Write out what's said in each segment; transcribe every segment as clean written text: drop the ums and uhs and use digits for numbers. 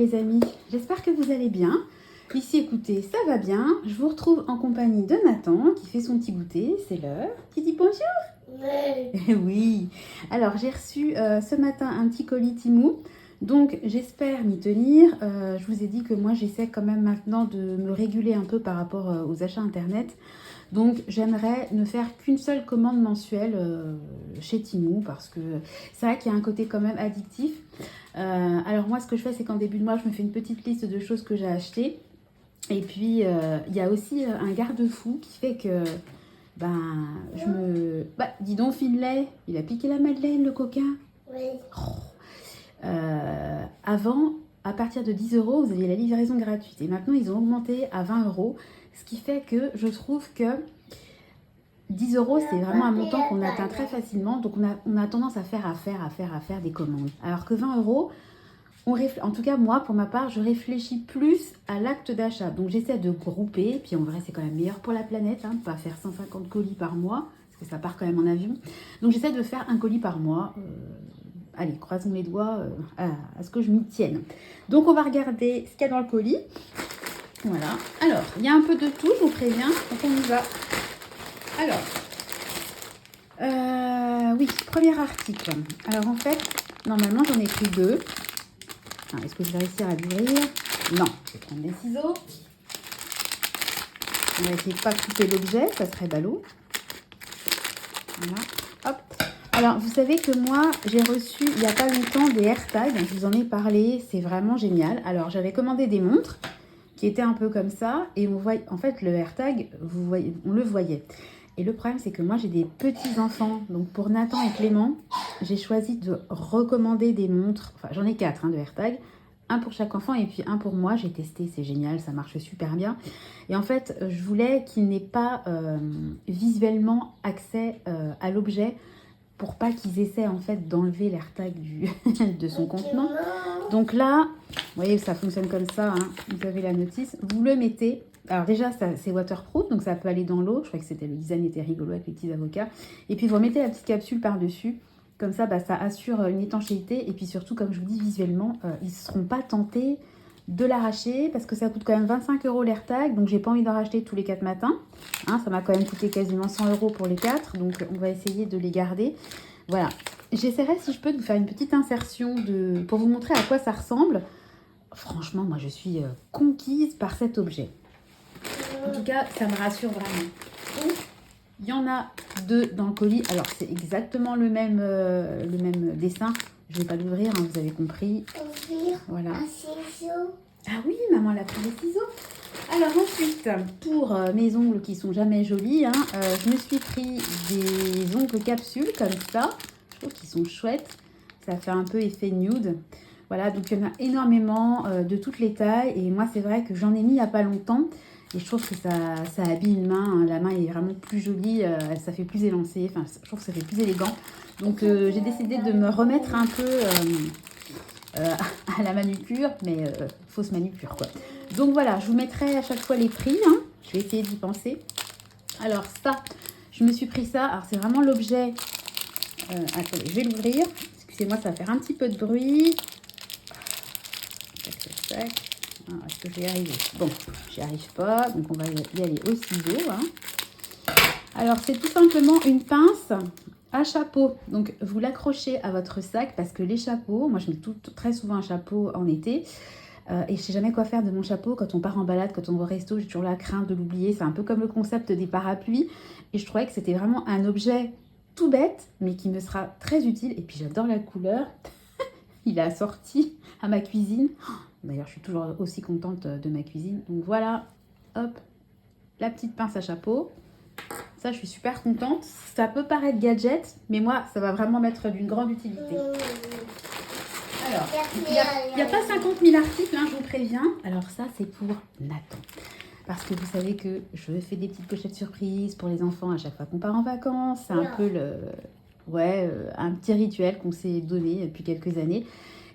les amis, j'espère que vous allez bien. Ici écoutez, ça va bien. Je vous retrouve en compagnie de Nathan qui fait son petit goûter, c'est l'heure. Tu dis bonjour? Oui. Oui. Alors j'ai reçu ce matin un petit colis Temu. Donc j'espère m'y tenir. Je vous ai dit que moi j'essaie quand même maintenant de me réguler un peu par rapport aux achats internet. Donc j'aimerais ne faire qu'une seule commande mensuelle chez Temu parce que c'est vrai qu'il y a un côté quand même addictif. Alors moi ce que je fais c'est qu'en début de mois je me fais une petite liste de choses que j'ai achetées. Et puis il y a aussi un garde-fou qui fait que je me... dis donc Finlay, il a piqué la Madeleine le coquin. Oui. Avant, à partir de 10 euros, vous aviez la livraison gratuite. Et maintenant, ils ont augmenté à 20 euros. Ce qui fait que je trouve que 10 euros, c'est vraiment un montant qu'on atteint très facilement. Donc, on a tendance à faire des commandes. Alors que 20 euros, en tout cas, moi, pour ma part, je réfléchis plus à l'acte d'achat. Donc, j'essaie de grouper. Puis, en vrai, c'est quand même meilleur pour la planète. Hein, pas faire 150 colis par mois. Parce que ça part quand même en avion. Donc, j'essaie de faire un colis par mois. Allez, croisons les doigts à ce que je m'y tienne. Donc, on va regarder ce qu'il y a dans le colis. Voilà. Alors, il y a un peu de tout, je vous préviens. Donc, on y va. Alors, oui, premier article. Alors, en fait, normalement, j'en ai pris deux. Est-ce que je vais réussir à l'ouvrir? Non. Je vais prendre des ciseaux. On va essayer de ne pas couper l'objet, ça serait ballot. Voilà. Hop. Alors, vous savez que moi, j'ai reçu il n'y a pas longtemps des AirTags. Je vous en ai parlé, c'est vraiment génial. Alors, j'avais commandé des montres qui étaient un peu comme ça. Et on voit, en fait, le AirTag, vous voyez, on le voyait. Et le problème, c'est que moi, j'ai des petits-enfants. Donc, pour Nathan et Clément, j'ai choisi de recommander des montres. Enfin, j'en ai 4 de AirTag. Un pour chaque enfant et puis un pour moi. J'ai testé, c'est génial, ça marche super bien. Et en fait, je voulais qu'il n'ait pas visuellement accès à l'objet pour pas qu'ils essaient en fait d'enlever l'AirTag de son contenant. Donc là, vous voyez, ça fonctionne comme ça. Hein. Vous avez la notice, vous le mettez. Alors déjà, c'est waterproof, donc ça peut aller dans l'eau. Je crois que le design était rigolo avec les petits avocats. Et puis vous remettez la petite capsule par-dessus. Comme ça, ça assure une étanchéité. Et puis surtout, comme je vous dis, visuellement, ils ne seront pas tentés de l'arracher parce que ça coûte quand même 25 euros l'AirTag. Donc, j'ai pas envie d'en racheter tous les 4 matins. Hein, ça m'a quand même coûté quasiment 100 euros pour les 4. Donc, on va essayer de les garder. Voilà. J'essaierai, si je peux, de vous faire une petite insertion pour vous montrer à quoi ça ressemble. Franchement, moi, je suis conquise par cet objet. En tout cas, ça me rassure vraiment. Il y en a 2 dans le colis. Alors, c'est exactement le même dessin. Je ne vais pas l'ouvrir, hein, vous avez compris. Voilà. Un ciseau. Ah oui, maman, elle a pris les ciseaux. Alors ensuite, pour mes ongles qui sont jamais jolis, hein, je me suis pris des ongles capsules comme ça. Je trouve qu'ils sont chouettes. Ça fait un peu effet nude. Voilà, donc il y en a énormément de toutes les tailles. Et moi, c'est vrai que j'en ai mis il n'y a pas longtemps. Et je trouve que ça habille une main. Hein. La main est vraiment plus jolie. Ça fait plus élancé. Enfin, je trouve que ça fait plus élégant. Donc, j'ai décidé de me remettre un peu à la manucure. Mais fausse manucure, quoi. Donc, voilà. Je vous mettrai à chaque fois les prix. Hein. Je vais essayer d'y penser. Alors, ça, je me suis pris ça. Alors, c'est vraiment l'objet. Attendez, je vais l'ouvrir. Excusez-moi, ça va faire un petit peu de bruit. Tac, tac, tac. Est-ce que je vais y arriver? Bon, j'y arrive pas, donc on va y aller au ciseau. Hein. Alors, c'est tout simplement une pince à chapeau. Donc, vous l'accrochez à votre sac parce que les chapeaux, moi je mets très souvent un chapeau en été et je sais jamais quoi faire de mon chapeau quand on part en balade, quand on va au resto, j'ai toujours la crainte de l'oublier. C'est un peu comme le concept des parapluies et je trouvais que c'était vraiment un objet tout bête mais qui me sera très utile. Et puis, j'adore la couleur. Il est assorti à ma cuisine. D'ailleurs, je suis toujours aussi contente de ma cuisine. Donc voilà, hop, la petite pince à chapeau. Ça, je suis super contente. Ça peut paraître gadget, mais moi, ça va vraiment m'être d'une grande utilité. Alors, il n'y a pas 50 000 articles, hein, je vous préviens. Alors ça, c'est pour Nathan. Parce que vous savez que je fais des petites pochettes surprises pour les enfants à chaque fois qu'on part en vacances. C'est un peu un petit rituel qu'on s'est donné depuis quelques années.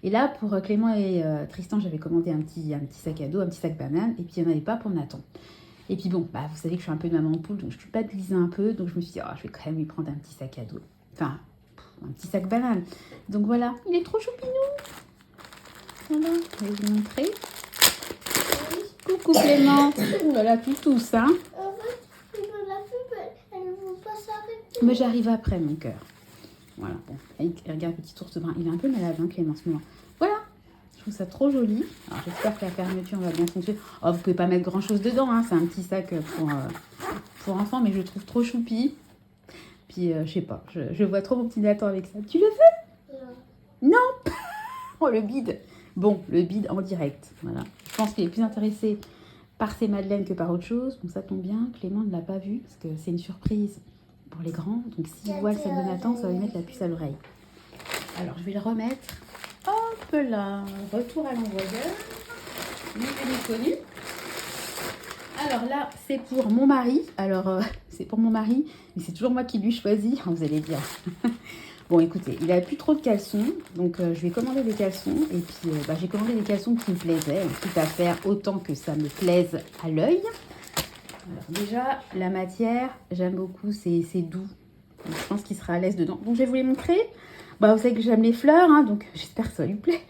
Et là, pour Clément et Tristan, j'avais commandé un petit sac à dos, un petit sac banane. Et puis, il n'y en avait pas pour Nathan. Et puis bon, vous savez que je suis un peu de maman poule, donc je culpabilisais un peu. Donc, je me suis dit, je vais quand même lui prendre un petit sac à dos. Enfin, un petit sac banane. Donc voilà, il est trop choupinou. Voilà, je vais vous montrer. Coucou Clément. Ouh là là, tu tousses, hein. Mais j'arrive après, mon cœur. Voilà, bon, regarde, petit ours brun. Il est un peu malade, hein, Clément, en ce moment. Voilà, je trouve ça trop joli. Alors, j'espère que la fermeture va bien fonctionner. Oh, vous pouvez pas mettre grand-chose dedans, hein. C'est un petit sac pour enfants, mais je le trouve trop choupi. Puis, je sais pas, je vois trop mon petit Nathan avec ça. Tu le veux? Non. Oh, le bide. Bon, le bide en direct, voilà. Je pense qu'il est plus intéressé par ces madeleines que par autre chose. Donc ça tombe bien, Clément ne l'a pas vu, parce que c'est une surprise pour les grands. Donc s'il voit le sac de Nathan, ça va lui mettre la puce à l'oreille. Alors, je vais le remettre. Hop là, retour à l'envoyeur. Connu. Alors là, c'est pour mon mari. Alors, c'est pour mon mari, mais c'est toujours moi qui lui choisis, vous allez dire. Bon, écoutez, il n'a plus trop de caleçons, donc je vais commander des caleçons. Et puis, j'ai commandé des caleçons qui me plaisaient, quitte à faire autant que ça me plaise à l'œil. Alors déjà, la matière, j'aime beaucoup, c'est doux. Donc, je pense qu'il sera à l'aise dedans. Donc, je vais vous les montrer. Bah, vous savez que j'aime les fleurs, hein, donc j'espère que ça va lui plaire.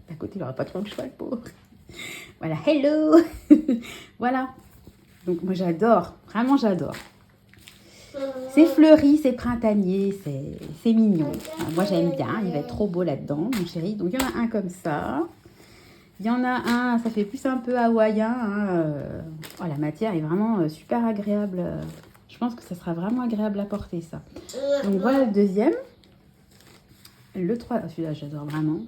D'un côté, il n'aura pas trop le choix, le pauvre. Voilà, hello. Voilà. Donc, moi, j'adore. Vraiment, j'adore. C'est fleuri, c'est printanier, c'est mignon. Alors, moi, j'aime bien. Il va être trop beau là-dedans, mon chéri. Donc, il y en a un comme ça. Il y en a un, ça fait plus un peu hawaïen. Hein. Oh, la matière est vraiment super agréable. Je pense que ça sera vraiment agréable à porter, ça. Donc, voilà le deuxième. Le 3, celui-là, j'adore vraiment.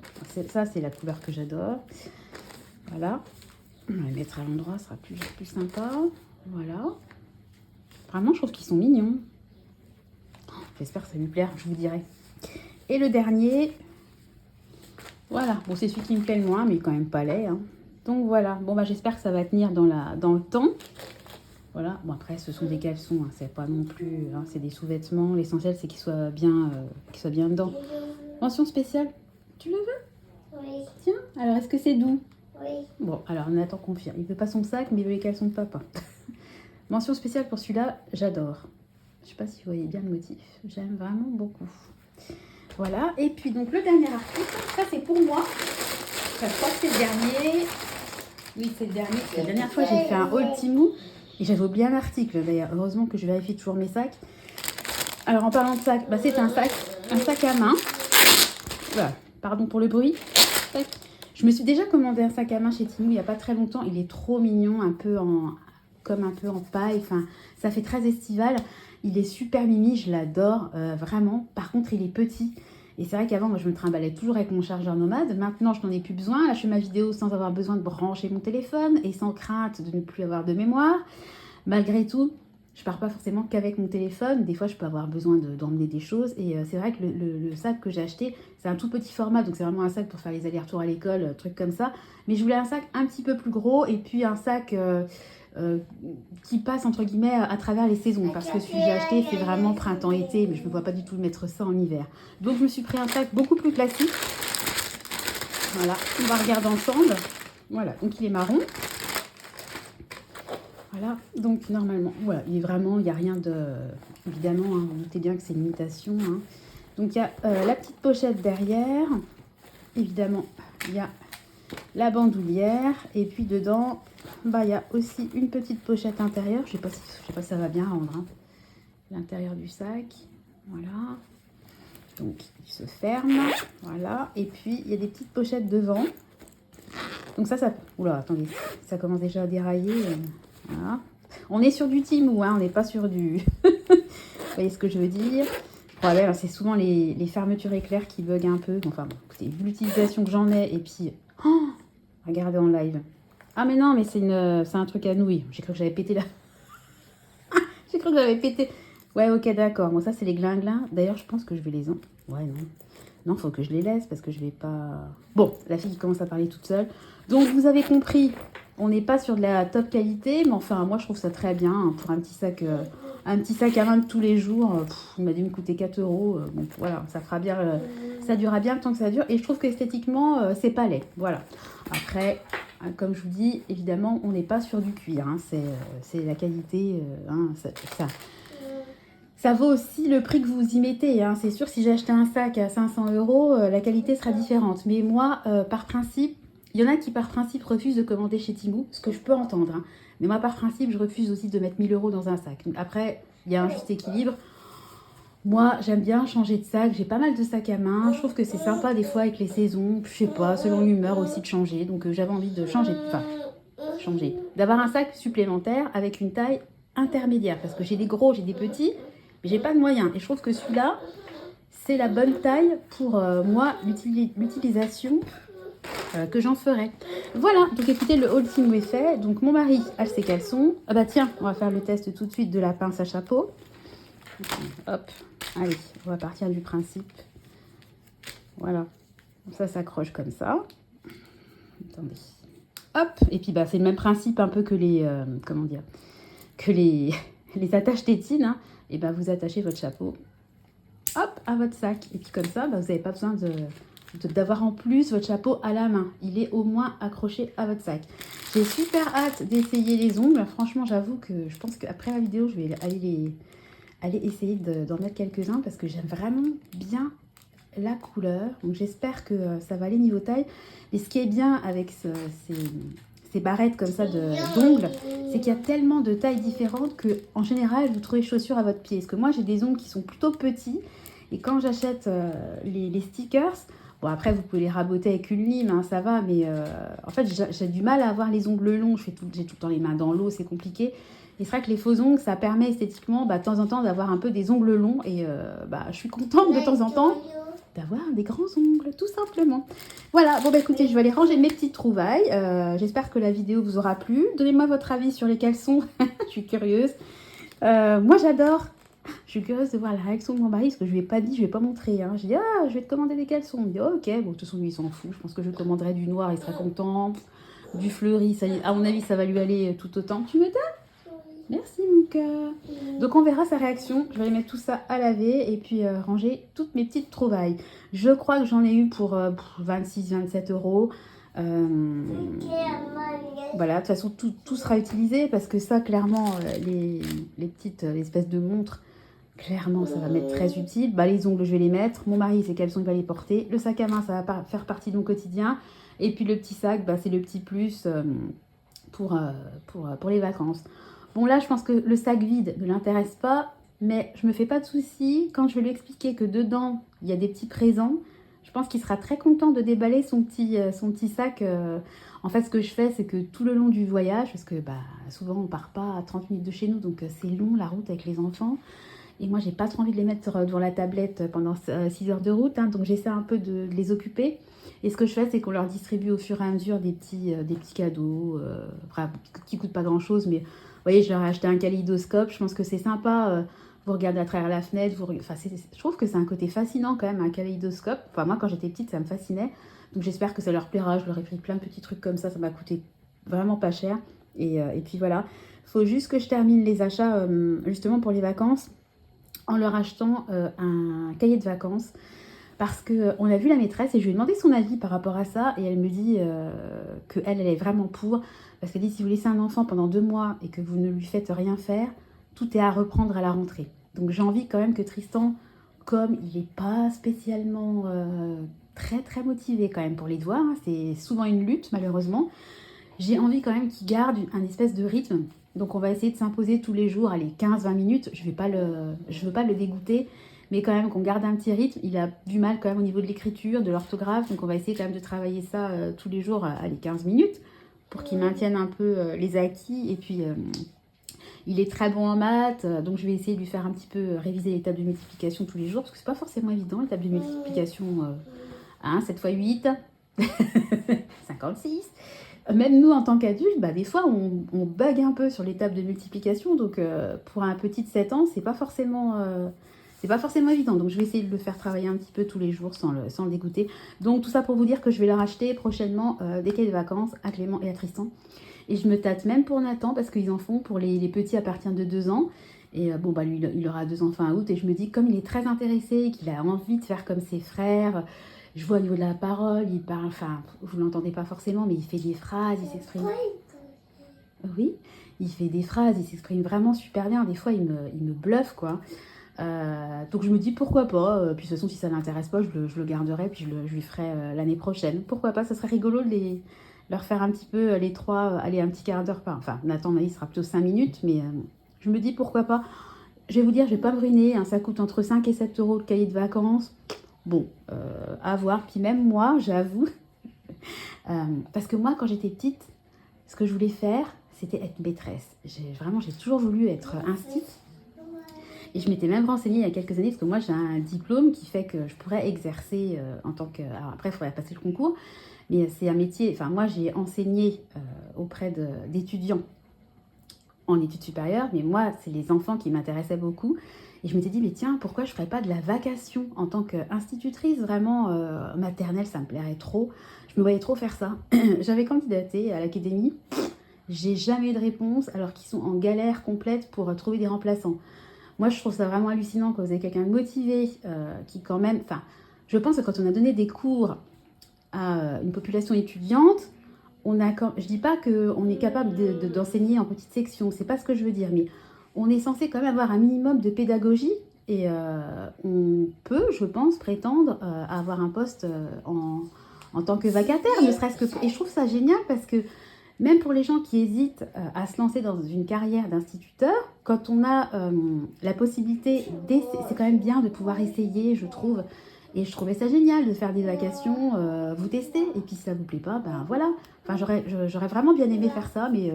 Ça, c'est la couleur que j'adore. Voilà. On va le mettre à l'endroit, ça sera plus sympa. Voilà. Vraiment, je trouve qu'ils sont mignons. J'espère que ça lui plaire, je vous dirai. Et le dernier, voilà. Bon, c'est celui qui me plaît le moins, mais quand même pas laid. Hein. Donc voilà. Bon, bah j'espère que ça va tenir dans le temps. Voilà. Bon, après, ce sont des caleçons. Hein. C'est pas non plus... Hein, c'est des sous-vêtements. L'essentiel, c'est qu'ils soient bien dedans. Mention spéciale. Tu le veux? Oui. Tiens, alors est-ce que c'est doux? Oui. Bon, alors Nathan confirme. Il veut pas son sac, mais il veut les caleçons de papa. Mention spéciale pour celui-là, j'adore. Je sais pas si vous voyez bien le motif. J'aime vraiment beaucoup. Voilà. Et puis donc le dernier article, ça c'est pour moi. Enfin, je crois que c'est le dernier. Oui, c'est le dernier. La dernière fois, j'ai fait un haul Temu et j'avais oublié un article d'ailleurs. Heureusement que je vérifie toujours mes sacs. Alors en parlant de sac, bah, c'est un sac à main. Voilà. Pardon pour le bruit. Je me suis déjà commandé un sac à main chez Temu il n'y a pas très longtemps. Il est trop mignon, comme un peu en paille. Enfin, ça fait très estival. Il est super mimi, je l'adore vraiment. Par contre, il est petit. Et c'est vrai qu'avant, moi, je me trimballais toujours avec mon chargeur nomade. Maintenant, je n'en ai plus besoin. Là, je fais ma vidéo sans avoir besoin de brancher mon téléphone et sans crainte de ne plus avoir de mémoire. Malgré tout, je pars pas forcément qu'avec mon téléphone. Des fois, je peux avoir besoin d'emmener des choses. Et c'est vrai que le sac que j'ai acheté, c'est un tout petit format. Donc, c'est vraiment un sac pour faire les allers-retours à l'école, trucs comme ça. Mais je voulais un sac un petit peu plus gros. Et puis, un sac qui passe, entre guillemets, à travers les saisons. Parce que celui que j'ai acheté, c'est vraiment printemps-été. Mais je ne me vois pas du tout mettre ça en hiver. Donc, je me suis pris un sac beaucoup plus classique. Voilà, on va regarder ensemble. Voilà, donc il est marron. Voilà, donc normalement, voilà, il n'y a rien de... Évidemment, hein, vous doutez bien que c'est une imitation. Hein. Donc il y a la petite pochette derrière. Évidemment, il y a la bandoulière. Et puis dedans, bah, il y a aussi une petite pochette intérieure. Je sais pas si ça va bien rendre. Hein. L'intérieur du sac, voilà. Donc il se ferme, voilà. Et puis il y a des petites pochettes devant. Donc ça... Oula, attendez, ça commence déjà à dérailler. Voilà. On est sur du Temu, hein, on n'est pas sur du... Vous voyez ce que je veux dire? Le problème, c'est souvent les fermetures éclairs qui bug un peu. Enfin, bon, écoutez, vu l'utilisation que j'en ai, et puis... Oh, regardez en live. Ah mais non, mais c'est un truc à nouilles. J'ai cru que j'avais pété là. J'ai cru que j'avais pété. Ouais, ok, d'accord. Bon, ça, c'est les glinglins. D'ailleurs, je pense que je vais les... Ouais, non. Non, faut que je les laisse parce que je vais pas... Bon, la fille qui commence à parler toute seule. Donc, vous avez compris, on n'est pas sur de la top qualité. Mais enfin, moi, je trouve ça très bien hein, pour un petit sac à main de tous les jours. Il m'a dû me coûter 4 €. Bon, voilà, ça fera bien... ça durera bien le temps que ça dure. Et je trouve qu'esthétiquement, c'est pas laid. Voilà. Après, comme je vous dis, évidemment, on n'est pas sur du cuir. Hein, c'est la qualité... Ça vaut aussi le prix que vous y mettez, hein. C'est sûr, si j'ai acheté un sac à 500 €, la qualité sera différente. Mais moi, par principe, il y en a qui par principe refusent de commander chez Temu, ce que je peux entendre, hein. Mais moi, par principe, je refuse aussi de mettre 1000 € dans un sac. Donc après, il y a un juste équilibre. Moi, j'aime bien changer de sac. J'ai pas mal de sacs à main. Je trouve que c'est sympa des fois avec les saisons. Je sais pas, selon l'humeur aussi de changer. Donc j'avais envie de changer, d'avoir un sac supplémentaire avec une taille intermédiaire. Parce que j'ai des gros, j'ai des petits, mais j'ai pas de moyens. Et je trouve que celui-là, c'est la bonne taille pour moi, l'utilisation que j'en ferai. Voilà, donc écoutez, le haul team est fait. Donc mon mari a ses caleçons. Ah bah tiens, on va faire le test tout de suite de la pince à chapeau. Hop, allez, on va partir du principe. Voilà, ça s'accroche comme ça. Attendez. Hop, et puis bah c'est le même principe un peu que les, comment dire, que les, les attaches tétines, hein. Et bah vous attachez votre chapeau, hop, à votre sac. Et puis comme ça, bah, vous n'avez pas besoin d'avoir en plus votre chapeau à la main. Il est au moins accroché à votre sac. J'ai super hâte d'essayer les ongles. Franchement, j'avoue que je pense qu'après la vidéo, je vais aller essayer d'en mettre quelques-uns parce que j'aime vraiment bien la couleur. Donc j'espère que ça va aller niveau taille. Et ce qui est bien avec ces barrettes comme ça d'ongles, c'est qu'il y a tellement de tailles différentes que en général vous trouvez chaussures à votre pied. Parce que moi j'ai des ongles qui sont plutôt petits et quand j'achète les stickers, bon après vous pouvez les raboter avec une lime, hein, ça va, mais en fait j'ai du mal à avoir les ongles longs. J'ai tout le temps les mains dans l'eau, c'est compliqué. Et c'est vrai que les faux ongles, ça permet esthétiquement de temps en temps d'avoir un peu des ongles longs. Et je suis contente de temps en temps d'avoir des grands ongles, tout simplement. Voilà, bon bah écoutez, je vais aller ranger mes petites trouvailles. J'espère que la vidéo vous aura plu. Donnez-moi votre avis sur les caleçons, je suis curieuse. Moi j'adore. Je suis curieuse de voir la réaction de mon mari, parce que je lui ai pas dit, je vais pas montrer. Hein. Je dis, ah, je vais te commander des caleçons. Il me dit, oh, ok, bon, de toute façon, lui, il s'en fout. Je pense que je commanderai du noir, il sera content. Du fleuri, ça, à mon avis, ça va lui aller tout autant. Tu m'étonnes? Merci mon cœur. Donc on verra sa réaction. Je vais mettre tout ça à laver et puis ranger toutes mes petites trouvailles. Je crois que j'en ai eu pour 26-27 €. Voilà, de toute façon tout sera utilisé parce que ça clairement les petites espèces de montres, clairement ça va m'être très utile. Bah, les ongles je vais les mettre. Mon mari c'est caleçons il va les porter. Le sac à main ça va faire partie de mon quotidien. Et puis le petit sac bah, c'est le petit plus pour les vacances. Bon là, je pense que le sac vide ne l'intéresse pas, mais je me fais pas de soucis. Quand je vais lui expliquer que dedans, il y a des petits présents, je pense qu'il sera très content de déballer son petit sac. En fait, ce que je fais, c'est que tout le long du voyage, parce que bah, souvent on part pas à 30 minutes de chez nous, donc c'est long la route avec les enfants. Et moi, j'ai pas trop envie de les mettre devant la tablette pendant 6 heures de route, hein, donc j'essaie un peu de les occuper. Et ce que je fais, c'est qu'on leur distribue au fur et à mesure des petits cadeaux, qui coûtent pas grand-chose, mais vous voyez, je leur ai acheté un kaléidoscope. Je pense que c'est sympa. Vous regardez à travers la fenêtre. Je trouve que c'est un côté fascinant quand même, un kaléidoscope. Enfin, moi, quand j'étais petite, ça me fascinait. Donc, j'espère que ça leur plaira. Je leur ai pris plein de petits trucs comme ça. Ça m'a coûté vraiment pas cher. Et puis voilà. Il faut juste que je termine les achats, justement, pour les vacances, en leur achetant un cahier de vacances. Parce qu'on a vu la maîtresse et je lui ai demandé son avis par rapport à ça. Et elle me dit qu'elle est vraiment pour. Parce qu'elle dit, si vous laissez un enfant pendant 2 mois et que vous ne lui faites rien faire, tout est à reprendre à la rentrée. Donc j'ai envie quand même que Tristan, comme il n'est pas spécialement très très motivé quand même pour les devoirs, hein, c'est souvent une lutte malheureusement, j'ai envie quand même qu'il garde un espèce de rythme. Donc on va essayer de s'imposer tous les jours, allez, 15-20 minutes, je veux pas le dégoûter, mais quand même qu'on garde un petit rythme. Il a du mal quand même au niveau de l'écriture, de l'orthographe, donc on va essayer quand même de travailler ça tous les jours, allez, 15 minutes, pour qu'il maintienne un peu les acquis. Et puis, il est très bon en maths, donc je vais essayer de lui faire un petit peu réviser les tables de multiplication tous les jours, parce que c'est pas forcément évident, les tables de multiplication, 7 x 8, 56. Même nous, en tant qu'adultes, bah, des fois, on bug un peu sur les tables de multiplication, donc pour un petit de 7 ans, c'est pas forcément évident. Donc je vais essayer de le faire travailler un petit peu tous les jours sans le dégoûter. Donc tout ça pour vous dire que je vais leur acheter prochainement des cahiers de vacances à Clément et à Tristan. Et je me tâte même pour Nathan parce qu'ils en font pour les petits à partir de 2 ans. Et bon, bah lui, il aura 2 ans fin août. Et je me dis, comme il est très intéressé, qu'il a envie de faire comme ses frères, je vois au niveau de la parole, il parle, enfin, vous ne l'entendez pas forcément, mais il fait des phrases, il s'exprime. Oui, il fait des phrases, il s'exprime vraiment super bien. Des fois, il me bluffe, quoi. Donc je me dis pourquoi pas, puis de toute façon si ça ne l'intéresse pas, je le garderai, puis je lui ferai l'année prochaine. Pourquoi pas, ça serait rigolo de leur faire un petit peu les trois, aller un petit quart d'heure par... Enfin, Nathan, il sera plutôt 5 minutes, mais je me dis pourquoi pas. Je vais vous dire, je vais pas me ruiner, hein, ça coûte entre 5 et 7 euros le cahier de vacances. Bon, à voir. Puis même moi, j'avoue, parce que moi, quand j'étais petite, ce que je voulais faire, c'était être maîtresse. J'ai toujours voulu être instite. Et je m'étais même renseignée il y a quelques années, parce que moi, j'ai un diplôme qui fait que je pourrais exercer en tant que... Alors après, il faudrait passer le concours, mais c'est un métier... Enfin, moi, j'ai enseigné auprès d'étudiants en études supérieures, mais moi, c'est les enfants qui m'intéressaient beaucoup. Et je m'étais dit, mais tiens, pourquoi je ne ferais pas de la vacation en tant qu'institutrice vraiment maternelle, ça me plairait trop. Je me voyais trop faire ça. J'avais candidaté à l'académie, j'ai jamais eu de réponse, alors qu'ils sont en galère complète pour trouver des remplaçants. Moi, je trouve ça vraiment hallucinant quand vous avez quelqu'un de motivé, qui quand même... Enfin, je pense que quand on a donné des cours à une population étudiante, je dis pas qu'on est capable d'enseigner en petite section, c'est pas ce que je veux dire, mais on est censé quand même avoir un minimum de pédagogie et on peut, je pense, prétendre avoir un poste en tant que vacataire, ne serait-ce que... Et je trouve ça génial parce que même pour les gens qui hésitent à se lancer dans une carrière d'instituteur, quand on a la possibilité c'est quand même bien de pouvoir essayer, je trouve. Et je trouvais ça génial de faire des vacations, vous tester. Et puis si ça vous plaît pas, ben voilà. Enfin, j'aurais vraiment bien aimé faire ça, mais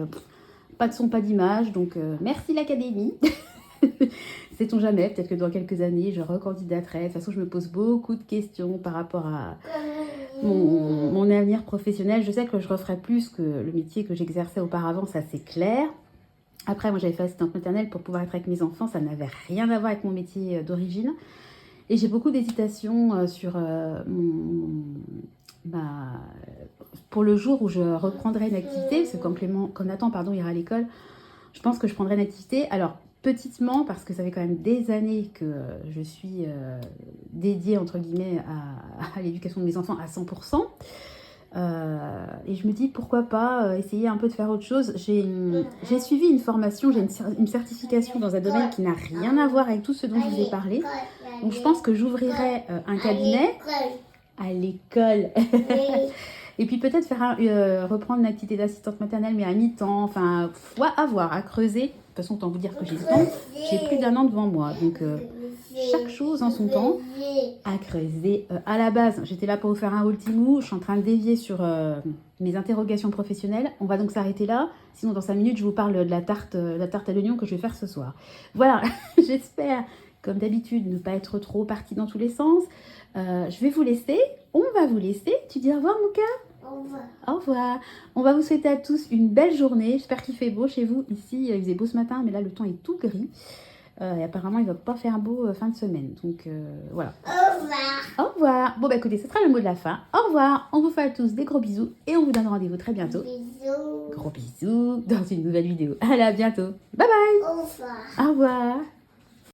pas de son, pas d'image. Donc merci l'académie. Sait-on jamais, peut-être que dans quelques années, je recandidaterai. De toute façon, je me pose beaucoup de questions par rapport à mon avenir professionnel. Je sais que je referai plus que le métier que j'exerçais auparavant, ça c'est clair. Après, moi j'avais fait assistante maternelle pour pouvoir être avec mes enfants, ça n'avait rien à voir avec mon métier d'origine. Et j'ai beaucoup d'hésitations sur pour le jour où je reprendrai une activité, parce que quand Nathan ira à l'école, je pense que je prendrai une activité. Alors, petitement, parce que ça fait quand même des années que je suis dédiée, entre guillemets, à l'éducation de mes enfants à 100%. Et je me dis, pourquoi pas essayer un peu de faire autre chose. J'ai suivi une formation, j'ai une certification dans un domaine qui n'a rien à voir avec tout ce dont je vous ai parlé. Donc, je pense que j'ouvrirai un cabinet à l'école. Et puis peut-être reprendre une activité d'assistante maternelle, mais à mi-temps. Enfin, à voir, à creuser. De toute façon, autant vous dire que j'ai plus d'1 an devant moi. Donc, chaque chose en son temps à creuser. À la base, j'étais là pour vous faire un ultimou. Je suis en train de dévier sur mes interrogations professionnelles. On va donc s'arrêter là. Sinon, dans 5 minutes, je vous parle de la tarte à l'oignon que je vais faire ce soir. Voilà, j'espère, comme d'habitude, ne pas être trop partie dans tous les sens. Je vais vous laisser. On va vous laisser. Tu dis au revoir, mon cœur? Au revoir. Au revoir. On va vous souhaiter à tous une belle journée. J'espère qu'il fait beau chez vous. Ici, il faisait beau ce matin, mais là, le temps est tout gris. Et apparemment, il ne va pas faire beau fin de semaine. Donc, voilà. Au revoir. Au revoir. Bon, écoutez, ce sera le mot de la fin. Au revoir. On vous fait à tous des gros bisous. Et on vous donne rendez-vous très bientôt. Bisous. Gros bisous dans une nouvelle vidéo. Allez, à bientôt. Bye bye. Au revoir. Au revoir.